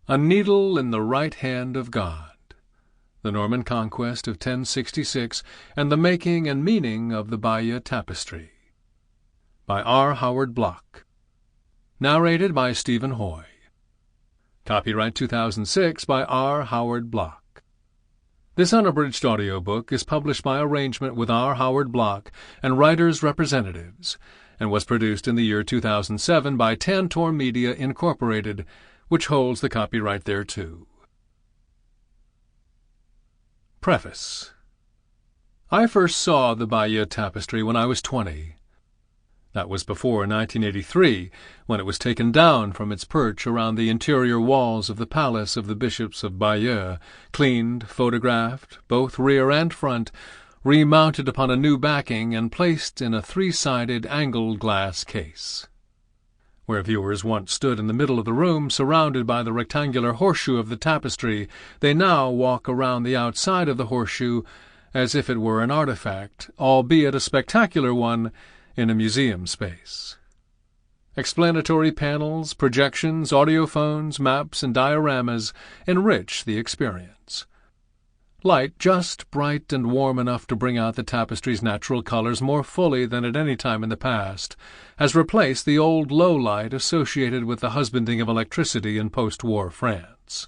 A needle in the right hand of God. The Norman Conquest of 1066 and the Making and Meaning of the Bayeux Tapestry. By R. Howard Bloch. Narrated by Stephen Hoye. Copyright 2006 by R. Howard Bloch. This unabridged audiobook is published by arrangement with R. Howard Bloch and writers' representatives, and was produced in the year 2007 by Tantor Media, Incorporated, which holds the copyright thereto. Preface. I first saw the Bayeux Tapestry when I was 20. That was before 1983, when it was taken down from its perch around the interior walls of the palace of the bishops of Bayeux, cleaned, photographed, both rear and front, remounted upon a new backing, and placed in a three-sided angled glass case. Where viewers once stood in the middle of the room, surrounded by the rectangular horseshoe of the tapestry, they now walk around the outside of the horseshoe as if it were an artifact, albeit a spectacular one, in a museum space. Explanatory panels, projections, audiophones, maps, and dioramas enrich the experience. Light, just bright and warm enough to bring out the tapestry's natural colors more fully than at any time in the past, has replaced the old low light associated with the husbanding of electricity in post-war France.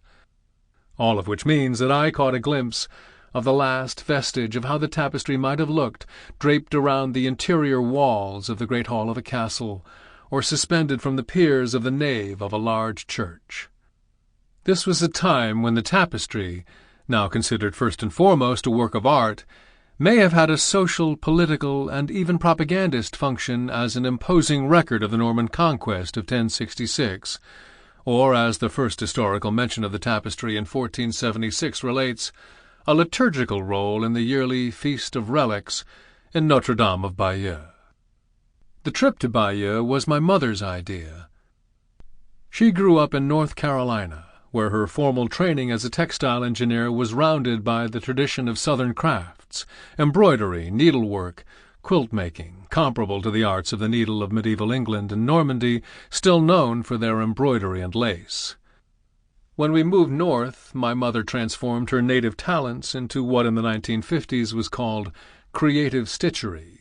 All of which means that I caught a glimpse of the last vestige of how the tapestry might have looked, draped around the interior walls of the great hall of a castle, or suspended from the piers of the nave of a large church. This was a time when the tapestry, now considered first and foremost a work of art, may have had a social, political, and even propagandist function as an imposing record of the Norman Conquest of 1066, or, as the first historical mention of the tapestry in 1476 relates, a liturgical role in the yearly Feast of Relics in Notre-Dame of Bayeux. The trip to Bayeux was my mother's idea. She grew up in North Carolina, where her formal training as a textile engineer was rounded by the tradition of Southern crafts, embroidery, needlework, quilt-making, comparable to the arts of the needle of medieval England and Normandy, still known for their embroidery and lace. When we moved north, my mother transformed her native talents into what in the 1950s was called creative stitchery.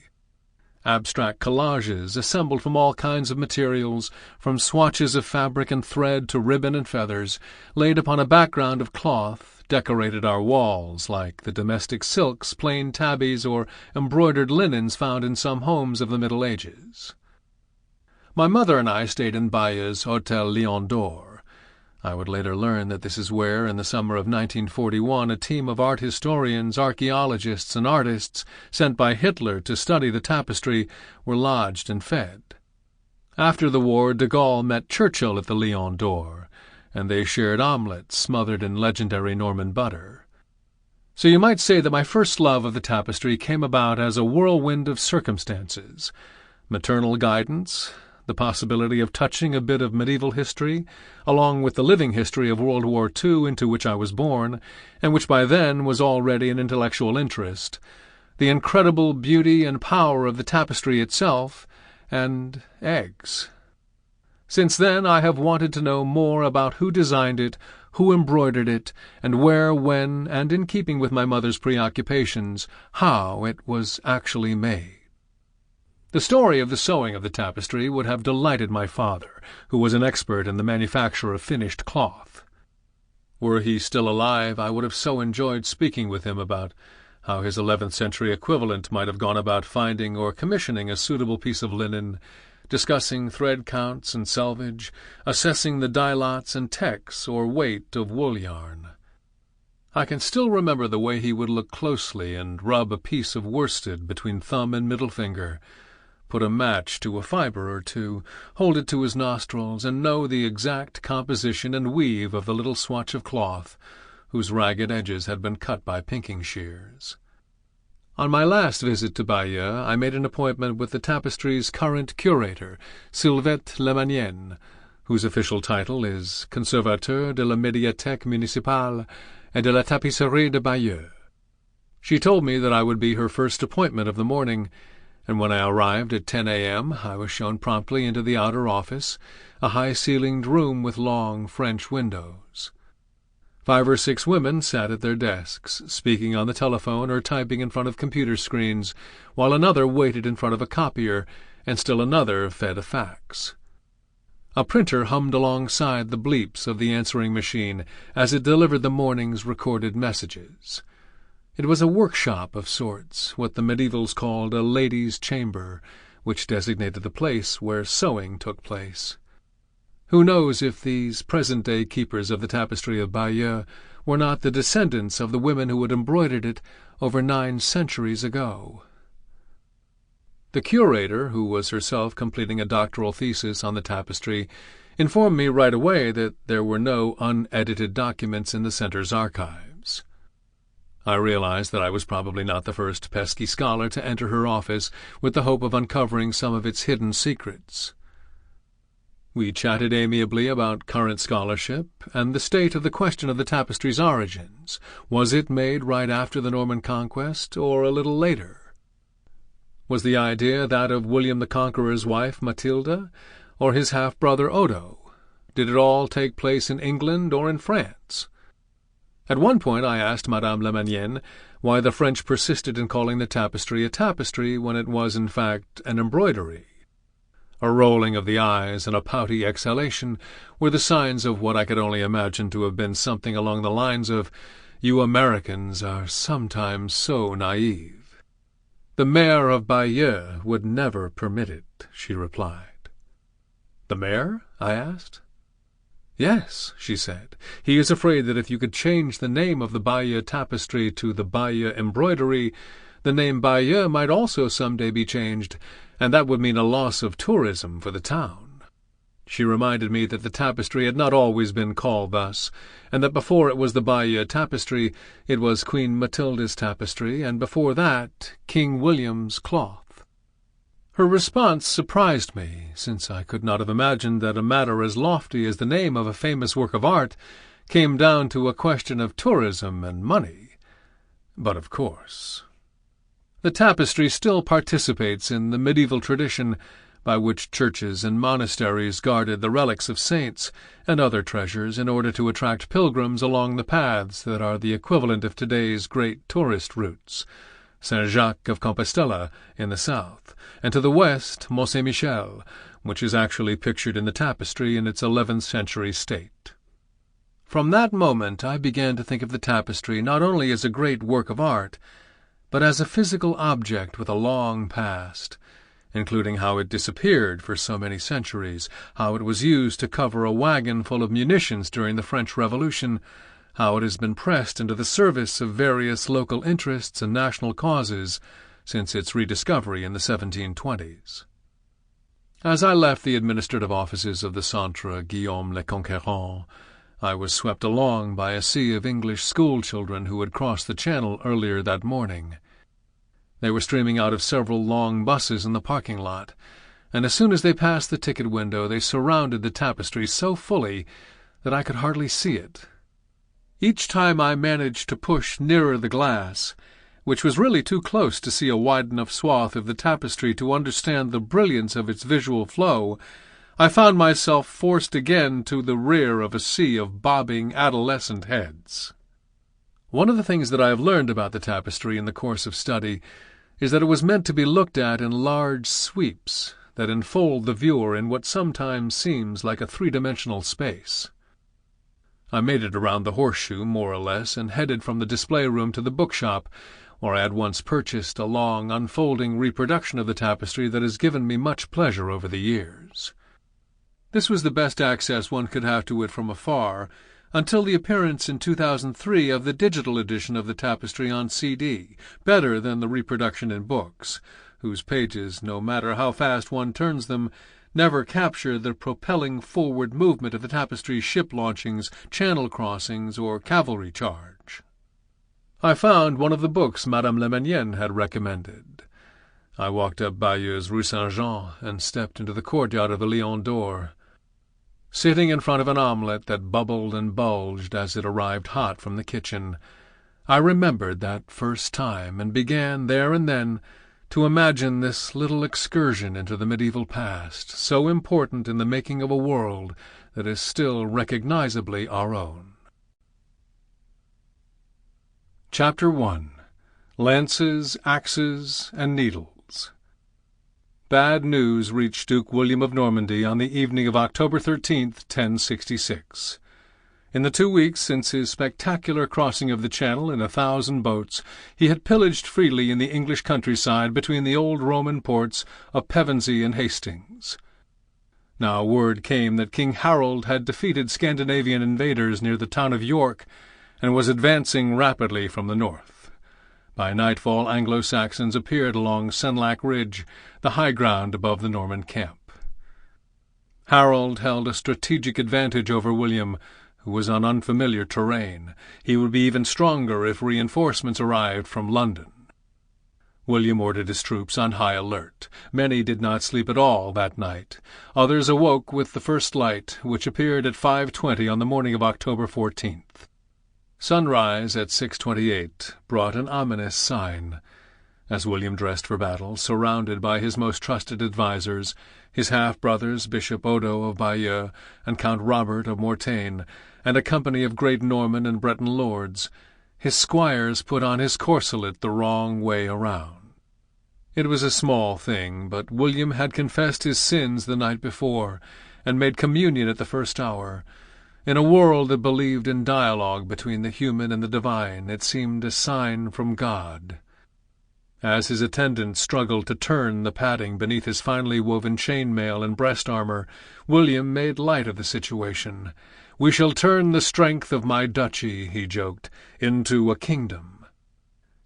Abstract collages, assembled from all kinds of materials, from swatches of fabric and thread to ribbon and feathers, laid upon a background of cloth, decorated our walls like the domestic silks, plain tabbies, or embroidered linens found in some homes of the Middle Ages. My mother and I stayed in Bayeux's Hôtel Lion d'Or. I would later learn that this is where, in the summer of 1941, a team of art historians, archaeologists, and artists sent by Hitler to study the tapestry were lodged and fed. After the war, de Gaulle met Churchill at the Lion d'Or, and they shared omelettes smothered in legendary Norman butter. So you might say that my first love of the tapestry came about as a whirlwind of circumstances, maternal guidance, the possibility of touching a bit of medieval history, along with the living history of World War II into which I was born, and which by then was already an intellectual interest, the incredible beauty and power of the tapestry itself, and eggs. Since then I have wanted to know more about who designed it, who embroidered it, and where, when, and in keeping with my mother's preoccupations, how it was actually made. The story of the sewing of the tapestry would have delighted my father, who was an expert in the manufacture of finished cloth. Were he still alive, I would have so enjoyed speaking with him about how his 11th-century equivalent might have gone about finding or commissioning a suitable piece of linen, discussing thread counts and selvage, assessing the dye lots and techs or weight of wool yarn. I can still remember the way he would look closely and rub a piece of worsted between thumb and middle finger, put a match to a fibre or two, hold it to his nostrils, and know the exact composition and weave of the little swatch of cloth, whose ragged edges had been cut by pinking shears. On my last visit to Bayeux, I made an appointment with the tapestry's current curator, Sylvette Lemanienne, whose official title is Conservateur de la Médiathèque Municipale et de la Tapisserie de Bayeux. She told me that I would be her first appointment of the morning, and when I arrived at 10 a.m. I was shown promptly into the outer office, a high-ceilinged room with long French windows. 5 or 6 women sat at their desks, speaking on the telephone or typing in front of computer screens, while another waited in front of a copier, and still another fed a fax. A printer hummed alongside the bleeps of the answering machine as it delivered the morning's recorded messages. It was a workshop of sorts, what the medievals called a ladies' chamber, which designated the place where sewing took place. Who knows if these present-day keepers of the tapestry of Bayeux were not the descendants of the women who had embroidered it over 9 centuries ago? The curator, who was herself completing a doctoral thesis on the tapestry, informed me right away that there were no unedited documents in the center's archives. I realized that I was probably not the first pesky scholar to enter her office with the hope of uncovering some of its hidden secrets. We chatted amiably about current scholarship and the state of the question of the tapestry's origins. Was it made right after the Norman Conquest, or a little later? Was the idea that of William the Conqueror's wife, Matilda, or his half-brother Odo? Did it all take place in England or in France? At one point I asked Madame Lemanienne why the French persisted in calling the tapestry a tapestry when it was, in fact, an embroidery. A rolling of the eyes and a pouty exhalation were the signs of what I could only imagine to have been something along the lines of, "You Americans are sometimes so naive." "The mayor of Bayeux would never permit it," she replied. "The mayor?" I asked. "Yes," she said. "He is afraid that if you could change the name of the Bayeux tapestry to the Bayeux embroidery, the name Bayeux might also some day be changed, and that would mean a loss of tourism for the town." She reminded me that the tapestry had not always been called thus, and that before it was the Bayeux tapestry it was Queen Matilda's tapestry, and before that King William's cloth. Her response surprised me, since I could not have imagined that a matter as lofty as the name of a famous work of art came down to a question of tourism and money. But of course. The tapestry still participates in the medieval tradition by which churches and monasteries guarded the relics of saints and other treasures in order to attract pilgrims along the paths that are the equivalent of today's great tourist routes, Saint-Jacques of Compostela in the south, and to the west Mont-Saint-Michel, which is actually pictured in the tapestry in its 11th century state. From that moment I began to think of the tapestry not only as a great work of art, but as a physical object with a long past, including how it disappeared for so many centuries, how it was used to cover a wagon full of munitions during the French Revolution, how it has been pressed into the service of various local interests and national causes since its rediscovery in the 1720s. As I left the administrative offices of the Centre Guillaume le Conquérant, I was swept along by a sea of English school-children who had crossed the Channel earlier that morning. They were streaming out of several long buses in the parking lot, and as soon as they passed the ticket window they surrounded the tapestry so fully that I could hardly see it. Each time I managed to push nearer the glass, which was really too close to see a wide enough swath of the tapestry to understand the brilliance of its visual flow, I found myself forced again to the rear of a sea of bobbing adolescent heads. One of the things that I have learned about the tapestry in the course of study is that it was meant to be looked at in large sweeps that enfold the viewer in what sometimes seems like a three-dimensional space. I made it around the horseshoe, more or less, and headed from the display room to the bookshop, where I had once purchased a long, unfolding reproduction of the tapestry that has given me much pleasure over the years. This was the best access one could have to it from afar, until the appearance in 2003 of the digital edition of the tapestry on CD, better than the reproduction in books, whose pages, no matter how fast one turns them, never capture the propelling forward movement of the tapestry's ship launchings, channel crossings, or cavalry charge. I found one of the books Madame Lemanienne had recommended. I walked up Bayeux's Rue Saint-Jean and stepped into the courtyard of the Lion d'Or. Sitting in front of an omelette that bubbled and bulged as it arrived hot from the kitchen, I remembered that first time and began there and then to imagine this little excursion into the medieval past, so important in the making of a world that is still recognizably our own. Chapter 1. Lances, Axes, and Needles. Bad news reached Duke William of Normandy on the evening of October 13th, 1066. In the 2 weeks since his spectacular crossing of the Channel in 1,000 boats, he had pillaged freely in the English countryside between the old Roman ports of Pevensey and Hastings. Now word came that King Harold had defeated Scandinavian invaders near the town of York and was advancing rapidly from the north. By nightfall Anglo-Saxons appeared along Senlac Ridge, the high ground above the Norman camp. Harold held a strategic advantage over William, who was on unfamiliar terrain. He would be even stronger if reinforcements arrived from London. William ordered his troops on high alert. Many did not sleep at all that night. Others awoke with the first light, which appeared at 5:20 on the morning of October 14th. Sunrise at 6:28 brought an ominous sign. As William dressed for battle, surrounded by his most trusted advisers, his half-brothers Bishop Odo of Bayeux and Count Robert of Mortain, and a company of great Norman and Breton lords, his squires put on his corselet the wrong way around. It was a small thing, but William had confessed his sins the night before, and made communion at the first hour. In a world that believed in dialogue between the human and the divine, it seemed a sign from God. As his attendants struggled to turn the padding beneath his finely woven chain-mail and breast-armor, William made light of the situation. "We shall turn the strength of my duchy," he joked, "into a kingdom."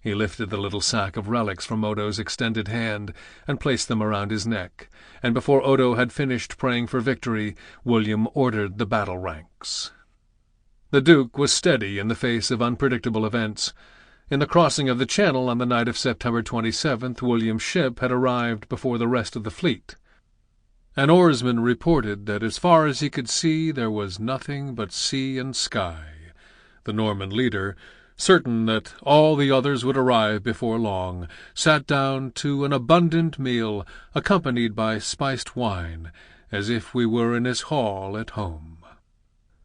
He lifted the little sack of relics from Odo's extended hand and placed them around his neck, and before Odo had finished praying for victory, William ordered the battle ranks. The Duke was steady in the face of unpredictable events. In the crossing of the Channel on the night of September 27th, William's ship had arrived before the rest of the fleet. An oarsman reported that as far as he could see there was nothing but sea and sky. The Norman leader, certain that all the others would arrive before long, sat down to an abundant meal accompanied by spiced wine, as if we were in his hall at home.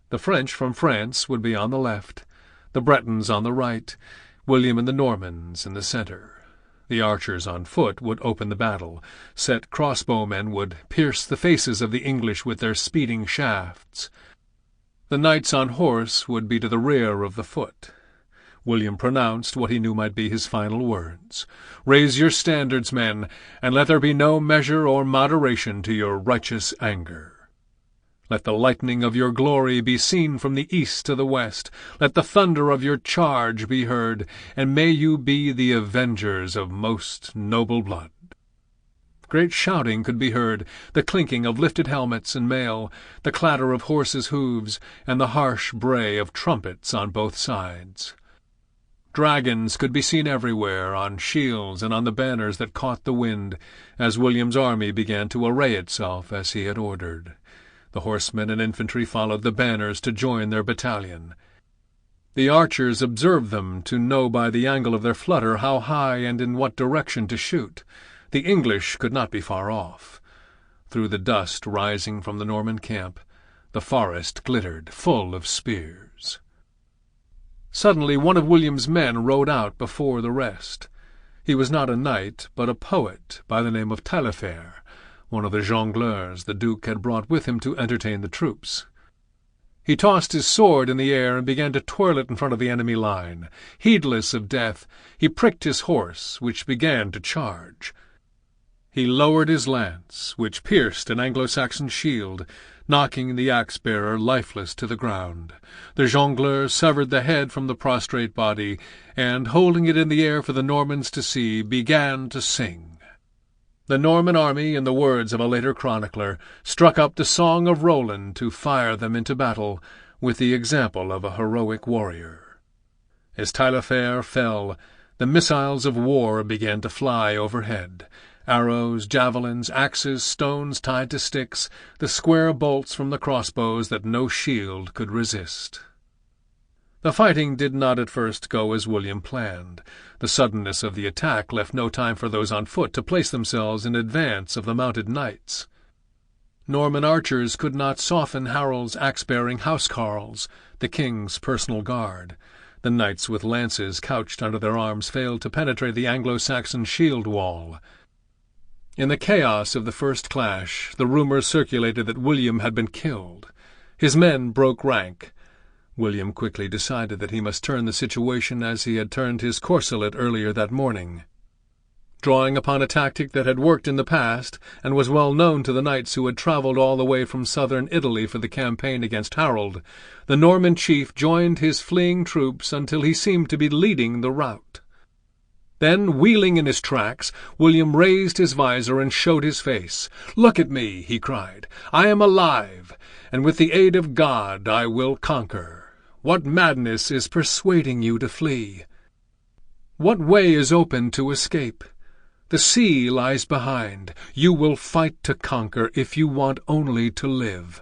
The French from France would be on the left, the Bretons on the right, William and the Normans in the centre. The archers on foot would open the battle. Set crossbowmen would pierce the faces of the English with their speeding shafts. The knights on horse would be to the rear of the foot. William pronounced what he knew might be his final words. "Raise your standards, men, and let there be no measure or moderation to your righteous anger. Let the lightning of your glory be seen from the east to the west. Let the thunder of your charge be heard, and may you be the avengers of most noble blood." Great shouting could be heard, the clinking of lifted helmets and mail, the clatter of horses' hoofs, and the harsh bray of trumpets on both sides. Dragons could be seen everywhere, on shields and on the banners that caught the wind, as William's army began to array itself as he had ordered. The horsemen and infantry followed the banners to join their battalion. The archers observed them to know by the angle of their flutter how high and in what direction to shoot. The English could not be far off. Through the dust rising from the Norman camp, the forest glittered, full of spears. Suddenly one of William's men rode out before the rest. He was not a knight, but a poet by the name of Taillefer, one of the jongleurs the Duke had brought with him to entertain the troops. He tossed his sword in the air and began to twirl it in front of the enemy line. Heedless of death, he pricked his horse, which began to charge. He lowered his lance, which pierced an Anglo-Saxon shield, knocking the axe-bearer lifeless to the ground. The jongleur severed the head from the prostrate body, and, holding it in the air for the Normans to see, began to sing. The Norman army, in the words of a later chronicler, struck up the Song of Roland to fire them into battle, with the example of a heroic warrior. As Taillefer fell, the missiles of war began to fly overhead. Arrows, javelins, axes, stones tied to sticks, the square bolts from the crossbows that no shield could resist. The fighting did not at first go as William planned. The suddenness of the attack left no time for those on foot to place themselves in advance of the mounted knights. Norman archers could not soften Harold's axe-bearing housecarls, the king's personal guard. The knights with lances couched under their arms failed to penetrate the Anglo-Saxon shield wall. In the chaos of the first clash, the rumor circulated that William had been killed. His men broke rank. William quickly decided that he must turn the situation as he had turned his corselet earlier that morning. Drawing upon a tactic that had worked in the past and was well known to the knights who had travelled all the way from southern Italy for the campaign against Harold, the Norman chief joined his fleeing troops until he seemed to be leading the rout. Then, wheeling in his tracks, William raised his visor and showed his face. "Look at me," he cried. "I am alive, and with the aid of God I will conquer. What madness is persuading you to flee? What way is open to escape? The sea lies behind. You will fight to conquer if you want only to live."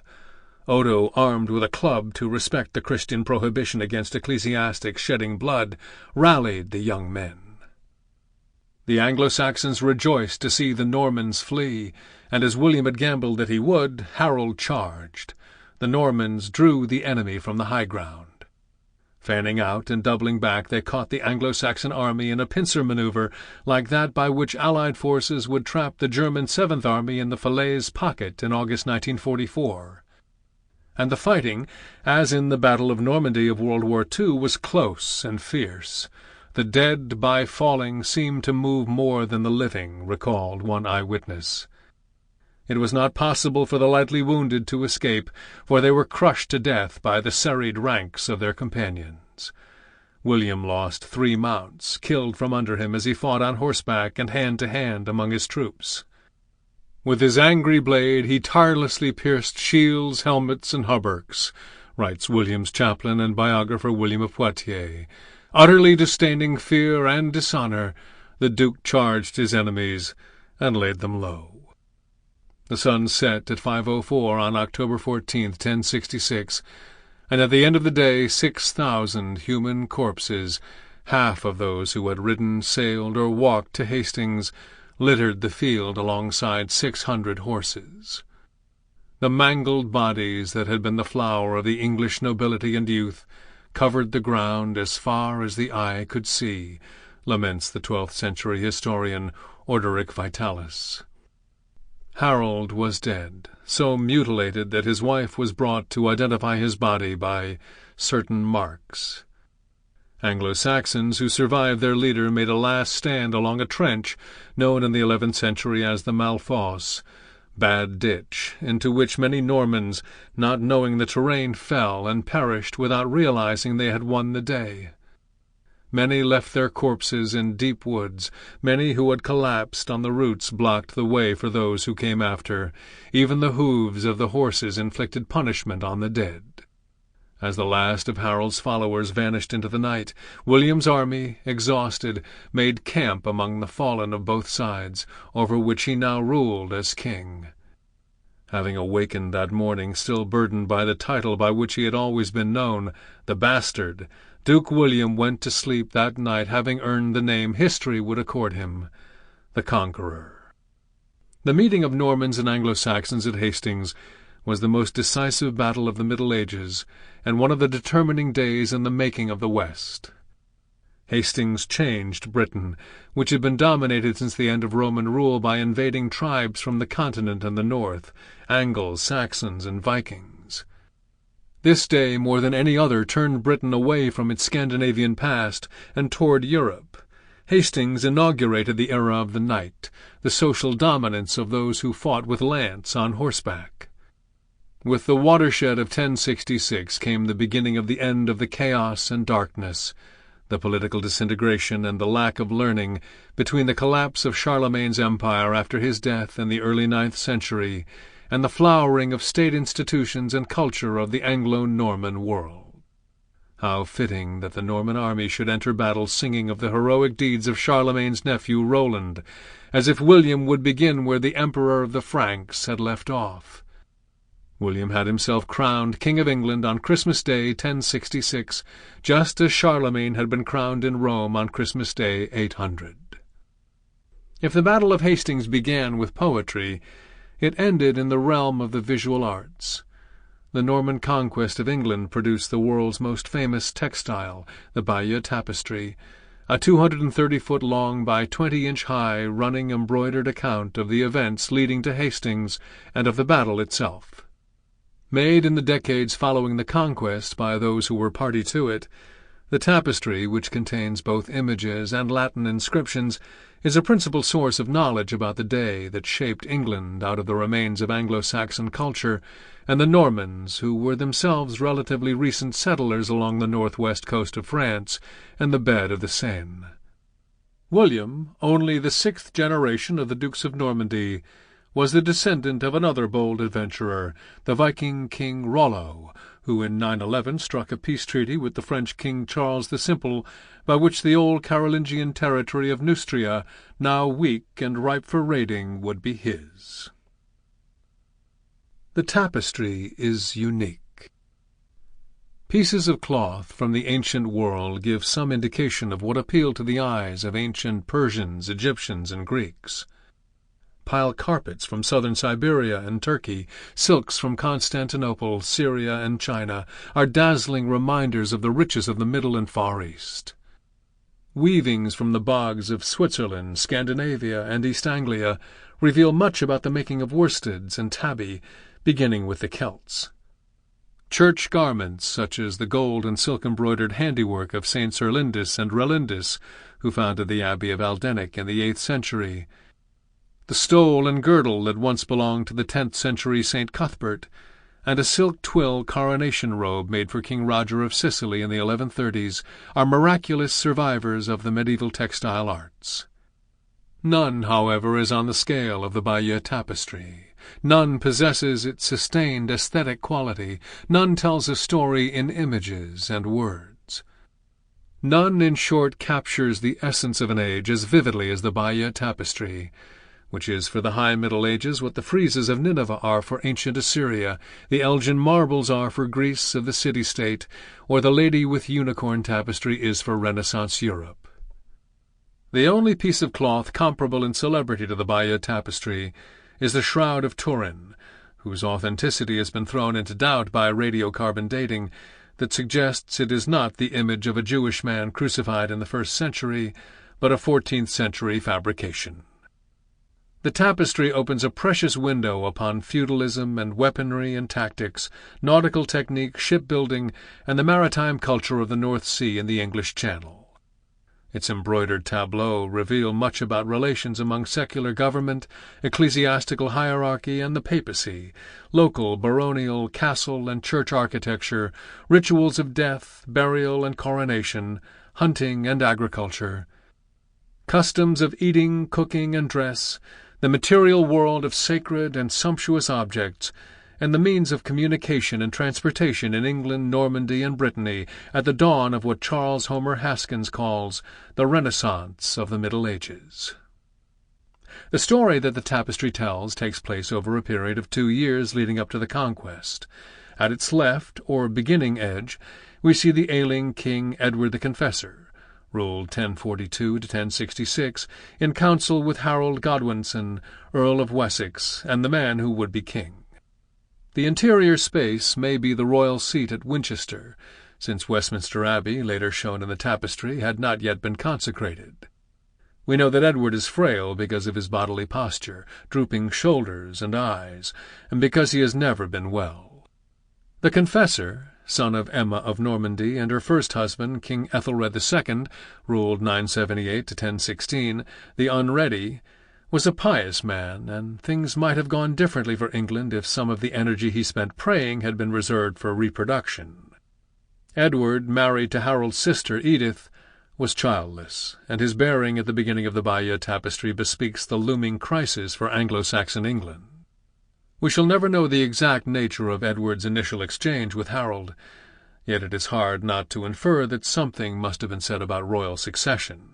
Odo, armed with a club to respect the Christian prohibition against ecclesiastics shedding blood, rallied the young men. The Anglo-Saxons rejoiced to see the Normans flee, and as William had gambled that he would, Harold charged. The Normans drew the enemy from the high ground. Fanning out and doubling back, they caught the Anglo-Saxon army in a pincer maneuver like that by which Allied forces would trap the German Seventh Army in the Falaise pocket in August 1944. And the fighting, as in the Battle of Normandy of World War II, was close and fierce. The dead, by falling, seemed to move more than the living, recalled one eyewitness. It was not possible for the lightly wounded to escape, for they were crushed to death by the serried ranks of their companions. William lost 3 mounts, killed from under him as he fought on horseback and hand to hand among his troops. With his angry blade he tirelessly pierced shields, helmets, and hauberks, writes William's chaplain and biographer William of Poitiers. Utterly disdaining fear and dishonour, the Duke charged his enemies and laid them low. The sun set at 5:04 on October 14, 1066, and at the end of the day 6,000 human corpses, half of those who had ridden, sailed, or walked to Hastings, littered the field alongside 600 horses. The mangled bodies that had been the flower of the English nobility and youth covered the ground as far as the eye could see, laments the 12th-century historian Orderic Vitalis. Harold was dead, so mutilated that his wife was brought to identify his body by certain marks. Anglo-Saxons who survived their leader made a last stand along a trench known in the 11th century as the Malfosse, bad ditch, into which many Normans, not knowing the terrain, fell and perished without realizing they had won the day. Many left their corpses in deep woods. Many who had collapsed on the roots blocked the way for those who came after. Even the hooves of the horses inflicted punishment on the dead. As the last of Harold's followers vanished into the night, William's army, exhausted, made camp among the fallen of both sides, over which he now ruled as king. Having awakened that morning still burdened by the title by which he had always been known, the Bastard, Duke William went to sleep that night having earned the name history would accord him, the Conqueror. The meeting of Normans and Anglo-Saxons at Hastings was the most decisive battle of the Middle Ages, and one of the determining days in the making of the West. Hastings changed Britain, which had been dominated since the end of Roman rule by invading tribes from the continent and the north, Angles, Saxons, and Vikings. This day, more than any other, turned Britain away from its Scandinavian past and toward Europe. Hastings inaugurated the era of the knight, the social dominance of those who fought with lance on horseback. With the watershed of 1066 came the beginning of the end of the chaos and darkness, the political disintegration and the lack of learning between the collapse of Charlemagne's empire after his death in the early 9th century and the flowering of state institutions and culture of the Anglo-Norman world. How fitting that the Norman army should enter battle singing of the heroic deeds of Charlemagne's nephew Roland, as if William would begin where the Emperor of the Franks had left off. William had himself crowned King of England on Christmas Day 1066, just as Charlemagne had been crowned in Rome on Christmas Day 800. If the Battle of Hastings began with poetry, it ended in the realm of the visual arts. The Norman Conquest of England produced the world's most famous textile, the Bayeux Tapestry, a 230-foot-long by 20-inch-high running embroidered account of the events leading to Hastings and of the battle itself. Made in the decades following the conquest by those who were party to it, the tapestry, which contains both images and Latin inscriptions, is a principal source of knowledge about the day that shaped England out of the remains of Anglo-Saxon culture and the Normans, who were themselves relatively recent settlers along the northwest coast of France and the bed of the Seine. William, only the sixth generation of the Dukes of Normandy, was the descendant of another bold adventurer, the Viking King Rollo, who in 911 struck a peace treaty with the French King Charles the Simple, by which the old Carolingian territory of Neustria, now weak and ripe for raiding, would be his. The tapestry is unique. Pieces of cloth from the ancient world give some indication of what appealed to the eyes of ancient Persians, Egyptians, and Greeks. Pile carpets from southern Siberia and Turkey, silks from Constantinople, Syria, and China are dazzling reminders of the riches of the Middle and Far East. Weavings from the bogs of Switzerland, Scandinavia, and East Anglia reveal much about the making of worsteds and tabby, beginning with the Celts. Church garments, such as the gold and silk-embroidered handiwork of Saints Erlindis and Relindis, who founded the Abbey of Aldenic in the 8th century, the stole and girdle that once belonged to the 10th century St. Cuthbert, and a silk twill coronation robe made for King Roger of Sicily in the 1130s, are miraculous survivors of the medieval textile arts. None, however, is on the scale of the Bayeux Tapestry. None possesses its sustained aesthetic quality. None tells a story in images and words. None, in short, captures the essence of an age as vividly as the Bayeux Tapestry, which is for the High Middle Ages what the friezes of Nineveh are for ancient Assyria, the Elgin marbles are for Greece of the city-state, or the Lady with Unicorn tapestry is for Renaissance Europe. The only piece of cloth comparable in celebrity to the Bayeux Tapestry is the Shroud of Turin, whose authenticity has been thrown into doubt by radiocarbon dating that suggests it is not the image of a Jewish man crucified in the 1st century, but a 14th century fabrication. The tapestry opens a precious window upon feudalism and weaponry and tactics, nautical technique, shipbuilding, and the maritime culture of the North Sea and the English Channel. Its embroidered tableaux reveal much about relations among secular government, ecclesiastical hierarchy, and the papacy, local baronial, castle, and church architecture, rituals of death, burial, and coronation, hunting and agriculture, customs of eating, cooking, and dress, the material world of sacred and sumptuous objects, and the means of communication and transportation in England, Normandy, and Brittany at the dawn of what Charles Homer Haskins calls the Renaissance of the Middle Ages. The story that the tapestry tells takes place over a period of 2 years leading up to the conquest. At its left, or beginning edge, we see the ailing King Edward the Confessor, ruled 1042 to 1066, in council with Harold Godwinson, Earl of Wessex, and the man who would be king. The interior space may be the royal seat at Winchester, since Westminster Abbey, later shown in the tapestry, had not yet been consecrated. We know that Edward is frail because of his bodily posture, drooping shoulders and eyes, and because he has never been well. The Confessor, son of Emma of Normandy and her first husband, King Ethelred II, ruled 978 to 1016, the Unready, was a pious man, and things might have gone differently for England if some of the energy he spent praying had been reserved for reproduction. Edward, married to Harold's sister Edith, was childless, and his bearing at the beginning of the Bayeux Tapestry bespeaks the looming crisis for Anglo-Saxon England. We shall never know the exact nature of Edward's initial exchange with Harold, yet it is hard not to infer that something must have been said about royal succession.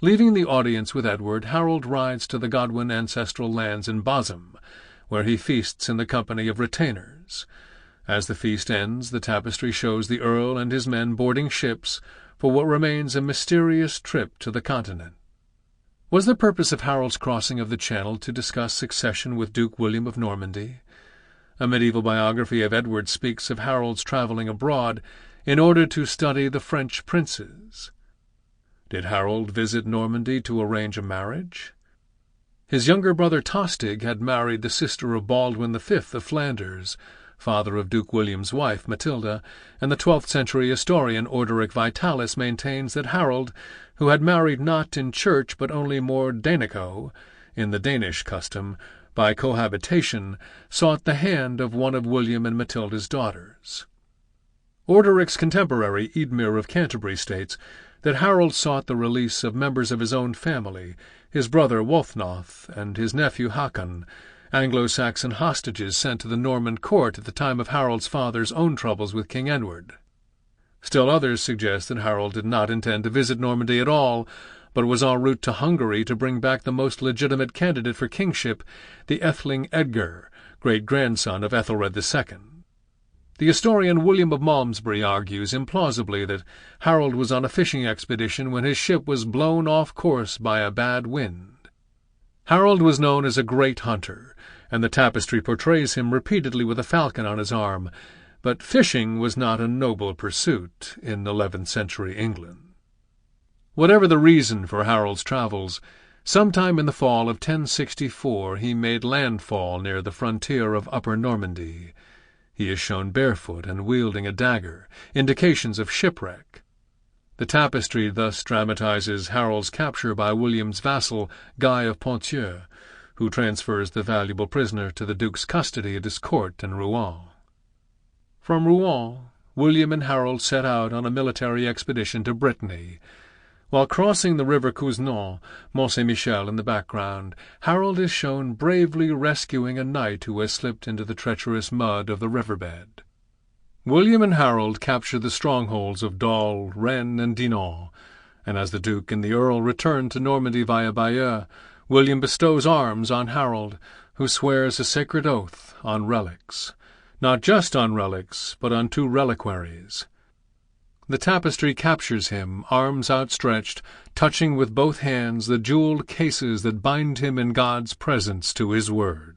Leaving the audience with Edward, Harold rides to the Godwin ancestral lands in Bosham, where he feasts in the company of retainers. As the feast ends, the tapestry shows the Earl and his men boarding ships for what remains a mysterious trip to the continent. Was the purpose of Harold's crossing of the Channel to discuss succession with Duke William of Normandy? A medieval biography of Edward speaks of Harold's travelling abroad in order to study the French princes. Did Harold visit Normandy to arrange a marriage? His younger brother Tostig had married the sister of Baldwin V of Flanders, father of Duke William's wife, Matilda, and the 12th-century historian Orderic Vitalis maintains that Harold, who had married not in church but only more Danico, in the Danish custom, by cohabitation, sought the hand of one of William and Matilda's daughters. Orderic's contemporary Eadmir of Canterbury states that Harold sought the release of members of his own family, his brother Wulfnoth and his nephew Hakon, Anglo-Saxon hostages sent to the Norman court at the time of Harold's father's own troubles with King Edward. Still others suggest that Harold did not intend to visit Normandy at all, but was en route to Hungary to bring back the most legitimate candidate for kingship, the Etheling Edgar, great-grandson of Ethelred II. The historian William of Malmesbury argues implausibly that Harold was on a fishing expedition when his ship was blown off course by a bad wind. Harold was known as a great hunter, and the tapestry portrays him repeatedly with a falcon on his arm, but fishing was not a noble pursuit in 11th-century England. Whatever the reason for Harold's travels, sometime in the fall of 1064 he made landfall near the frontier of Upper Normandy. He is shown barefoot and wielding a dagger, indications of shipwreck. The tapestry thus dramatizes Harold's capture by William's vassal Guy of Ponthieu, who transfers the valuable prisoner to the Duke's custody at his court in Rouen. From Rouen, William and Harold set out on a military expedition to Brittany. While crossing the river Couesnon, Mont-Saint-Michel in the background, Harold is shown bravely rescuing a knight who has slipped into the treacherous mud of the riverbed. William and Harold capture the strongholds of Dol, Rennes, and Dinan, and as the Duke and the Earl return to Normandy via Bayeux, William bestows arms on Harold, who swears a sacred oath on relics. Not just on relics, but on 2 reliquaries. The tapestry captures him, arms outstretched, touching with both hands the jeweled cases that bind him in God's presence to his word.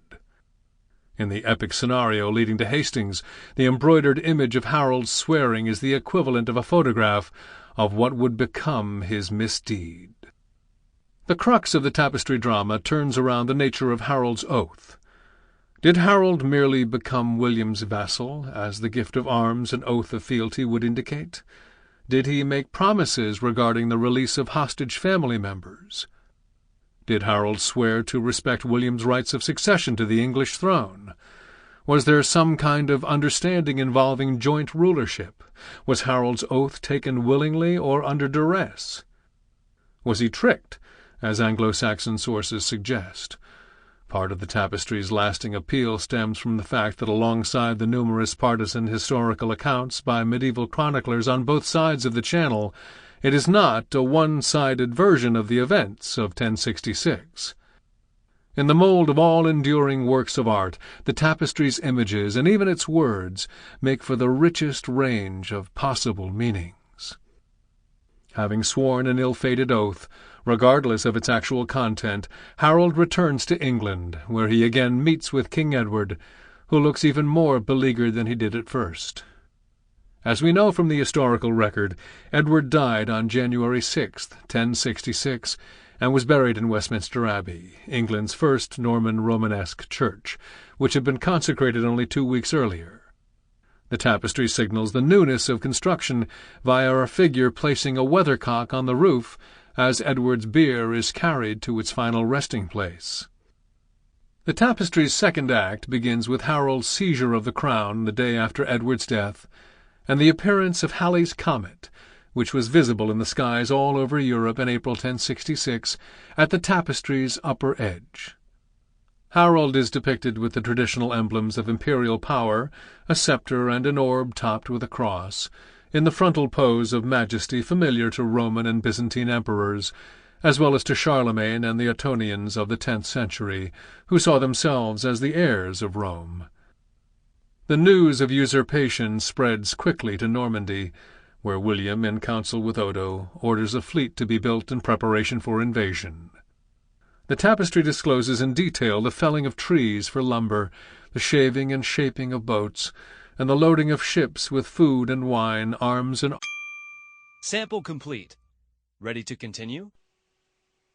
In the epic scenario leading to Hastings, the embroidered image of Harold swearing is the equivalent of a photograph of what would become his misdeed. The crux of the tapestry drama turns around the nature of Harold's oath. Did Harold merely become William's vassal, as the gift of arms and oath of fealty would indicate? Did he make promises regarding the release of hostage family members? Did Harold swear to respect William's rights of succession to the English throne? Was there some kind of understanding involving joint rulership? Was Harold's oath taken willingly or under duress? Was he tricked, as Anglo-Saxon sources suggest? Part of the tapestry's lasting appeal stems from the fact that alongside the numerous partisan historical accounts by medieval chroniclers on both sides of the Channel, it is not a one-sided version of the events of 1066. In the mold of all enduring works of art, the tapestry's images, and even its words, make for the richest range of possible meanings. Having sworn an ill-fated oath, regardless of its actual content, Harold returns to England, where he again meets with King Edward, who looks even more beleaguered than he did at first. As we know from the historical record, Edward died on January 6, 1066, and was buried in Westminster Abbey, England's first Norman Romanesque church, which had been consecrated only 2 weeks earlier. The tapestry signals the newness of construction via a figure placing a weathercock on the roof as Edward's bier is carried to its final resting place. The tapestry's second act begins with Harold's seizure of the crown the day after Edward's death, and the appearance of Halley's Comet, which was visible in the skies all over Europe in April 1066, at the tapestry's upper edge. Harold is depicted with the traditional emblems of imperial power, a scepter and an orb topped with a cross, in the frontal pose of majesty familiar to Roman and Byzantine emperors, as well as to Charlemagne and the Ottonians of the 10th century, who saw themselves as the heirs of Rome. The news of usurpation spreads quickly to Normandy, where William, in council with Odo, orders a fleet to be built in preparation for invasion. The tapestry discloses in detail the felling of trees for lumber, the shaving and shaping of boats, and the loading of ships with food and wine, arms and... Sample complete. Ready to continue?